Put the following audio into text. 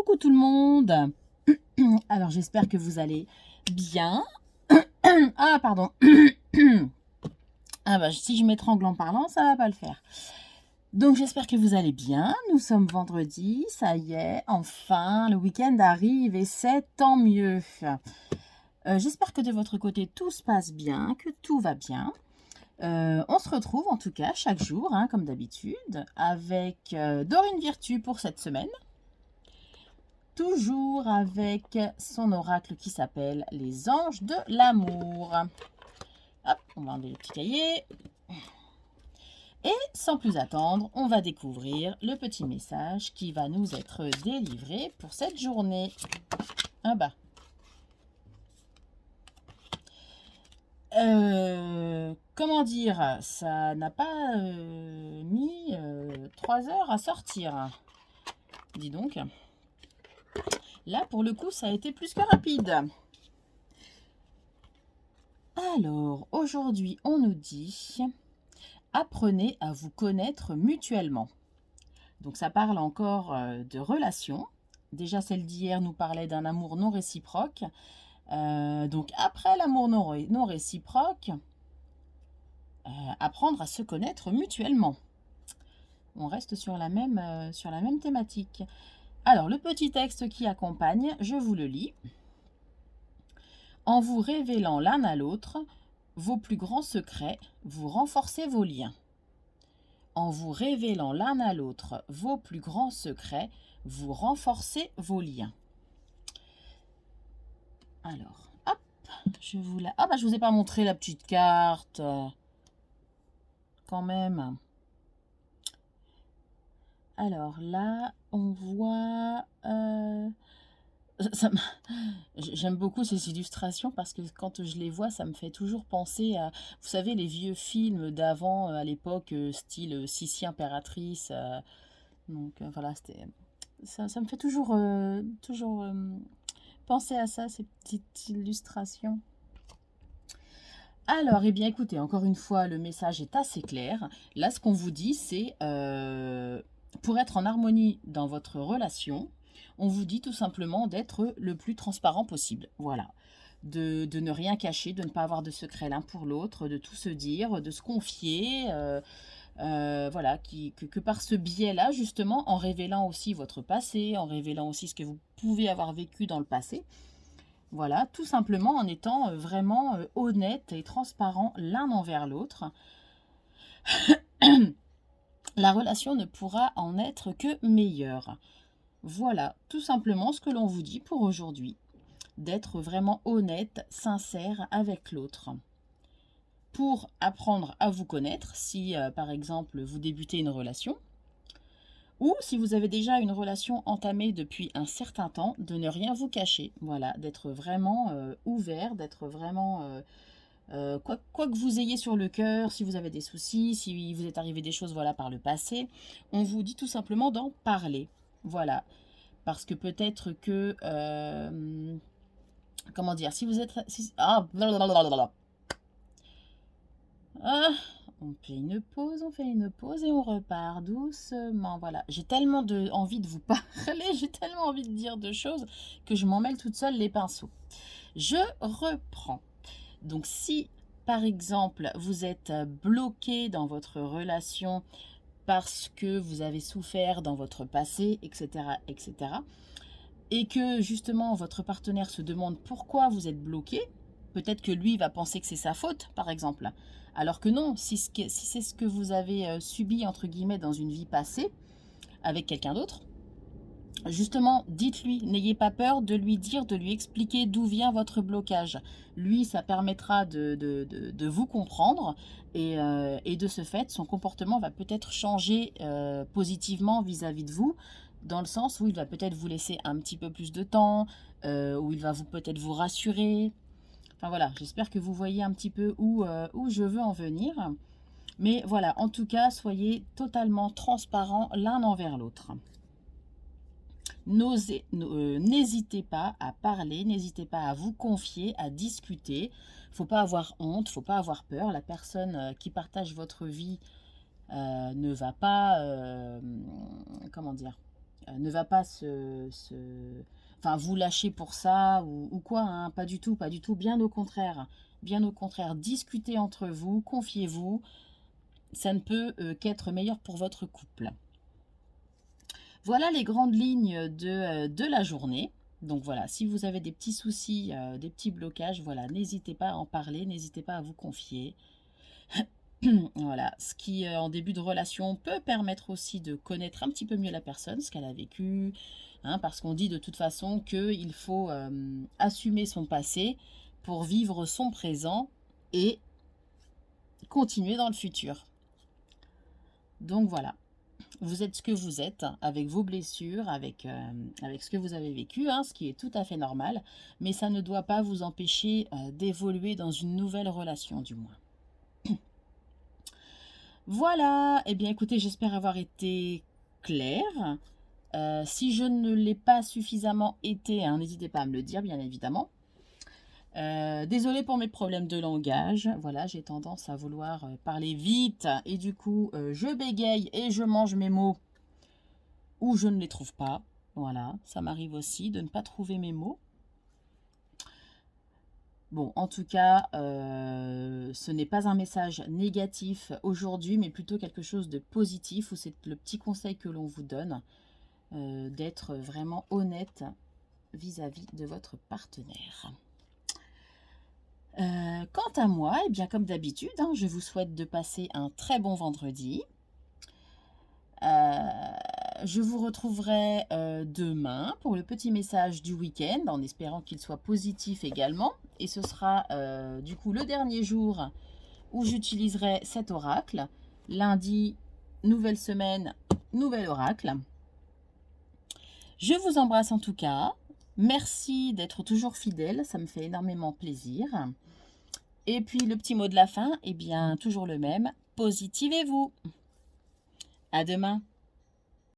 Coucou tout le monde. Alors j'espère que vous allez bien. Ah pardon. Ah bah si je m'étrangle en parlant, ça va pas le faire. Donc j'espère que vous allez bien. Nous sommes vendredi, ça y est, enfin le week-end arrive et c'est tant mieux. J'espère que de votre côté tout se passe bien, que tout va bien. On se retrouve en tout cas chaque jour, hein, comme d'habitude, avec Dorine Virtue pour cette semaine. Toujours avec son oracle qui s'appelle les anges de l'amour. Hop, on va enlever le petit cahier. Et sans plus attendre, on va découvrir le petit message qui va nous être délivré pour cette journée. Ah bah. Comment dire, ça n'a pas mis 3 heures à sortir. Dis donc. Là, pour le coup, ça a été plus que rapide. Alors, aujourd'hui, on nous dit « Apprenez à vous connaître mutuellement ». Donc, ça parle encore de relations. Déjà, celle d'hier nous parlait d'un amour non réciproque. Donc, après l'amour non réciproque, apprendre à se connaître mutuellement. On reste sur la même thématique. Alors, le petit texte qui accompagne, je vous le lis. En vous révélant l'un à l'autre vos plus grands secrets, vous renforcez vos liens. En vous révélant l'un à l'autre vos plus grands secrets, vous renforcez vos liens. Alors, hop, je vous la... Ah bah je vous ai pas montré la petite carte. Quand même. Alors là, on voit... J'aime beaucoup ces illustrations parce que quand je les vois, ça me fait toujours penser à, vous savez, les vieux films d'avant, à l'époque, style Sissi impératrice. Donc voilà, ça me fait toujours penser à ça, ces petites illustrations. Alors, eh bien, écoutez, encore une fois, le message est assez clair. Là, ce qu'on vous dit, c'est pour être en harmonie dans votre relation, on vous dit tout simplement d'être le plus transparent possible. Voilà. De ne rien cacher, de ne pas avoir de secret l'un pour l'autre, de tout se dire, de se confier. Voilà, que par ce biais-là, justement, en révélant aussi votre passé, en révélant aussi ce que vous pouvez avoir vécu dans le passé, voilà, tout simplement en étant vraiment honnête et transparent l'un envers l'autre. La relation ne pourra en être que meilleure. Voilà, tout simplement ce que l'on vous dit pour aujourd'hui. D'être vraiment honnête, sincère avec l'autre. Pour apprendre à vous connaître, si par exemple vous débutez une relation, ou si vous avez déjà une relation entamée depuis un certain temps, de ne rien vous cacher. Voilà, d'être vraiment ouvert, d'être vraiment... quoi que vous ayez sur le cœur, si vous avez des soucis, si vous est arrivé des choses voilà, par le passé, on vous dit tout simplement d'en parler. Voilà. Parce que peut-être que... comment dire, si vous êtes... blablabla. On fait une pause et on repart doucement. Voilà, j'ai tellement envie de vous parler, j'ai tellement envie de dire de choses que je m'en mêle toute seule les pinceaux. Je reprends. Donc si, par exemple, vous êtes bloqué dans votre relation parce que vous avez souffert dans votre passé, etc., etc., et que justement votre partenaire se demande pourquoi vous êtes bloqué, peut-être que lui va penser que c'est sa faute, par exemple. Alors que non, si c'est ce que vous avez subi, entre guillemets, dans une vie passée, avec quelqu'un d'autre, justement, dites-lui, n'ayez pas peur de lui dire, de lui expliquer d'où vient votre blocage. Lui, ça permettra de vous comprendre et de ce fait, son comportement va peut-être changer positivement vis-à-vis de vous, dans le sens où il va peut-être vous laisser un petit peu plus de temps, où il va peut-être vous rassurer. Enfin voilà, j'espère que vous voyez un petit peu où je veux en venir. Mais voilà, en tout cas, soyez totalement transparents l'un envers l'autre. N'hésitez pas à parler, n'hésitez pas à vous confier, à discuter. Faut pas avoir honte, faut pas avoir peur. La personne qui partage votre vie ne va pas, comment dire, ne va pas enfin, vous lâcher pour ça ou quoi, hein, pas du tout, pas du tout, bien au contraire. Bien au contraire, discutez entre vous, confiez-vous, ça ne peut qu'être meilleur pour votre couple. Voilà les grandes lignes de la journée. Donc voilà, si vous avez des petits soucis, des petits blocages, voilà, n'hésitez pas à en parler, n'hésitez pas à vous confier. Voilà, ce qui en début de relation peut permettre aussi de connaître un petit peu mieux la personne, ce qu'elle a vécu, hein, parce qu'on dit de toute façon qu'il faut assumer son passé pour vivre son présent et continuer dans le futur. Donc voilà, vous êtes ce que vous êtes, avec vos blessures, avec ce que vous avez vécu, hein, ce qui est tout à fait normal, mais ça ne doit pas vous empêcher d'évoluer dans une nouvelle relation, du moins. Voilà, eh bien écoutez, j'espère avoir été claire. Si je ne l'ai pas suffisamment été, hein, n'hésitez pas à me le dire, bien évidemment. Désolée pour mes problèmes de langage. Voilà, j'ai tendance à vouloir parler vite et du coup, je bégaye et je mange mes mots ou je ne les trouve pas. Voilà, ça m'arrive aussi de ne pas trouver mes mots. Bon, en tout cas, ce n'est pas un message négatif aujourd'hui, mais plutôt quelque chose de positif, où c'est le petit conseil que l'on vous donne, d'être vraiment honnête vis-à-vis de votre partenaire. Quant à moi, eh bien, comme d'habitude, hein, je vous souhaite de passer un très bon vendredi. Je vous retrouverai demain pour le petit message du week-end, en espérant qu'il soit positif également. Et ce sera du coup le dernier jour où j'utiliserai cet oracle. Lundi, nouvelle semaine, nouvel oracle. Je vous embrasse en tout cas. Merci d'être toujours fidèle, ça me fait énormément plaisir. Et puis le petit mot de la fin, eh bien toujours le même, positivez-vous. À demain.